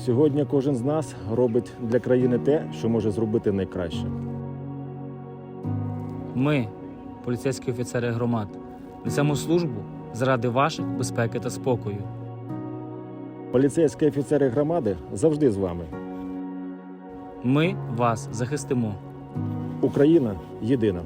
Сьогодні кожен з нас робить для країни те, що може зробити найкраще. Ми, поліцейські офіцери громад, несемо службу заради ваших безпеки та спокою. Поліцейські офіцери громади завжди з вами. Ми вас захистимо. Україна єдина.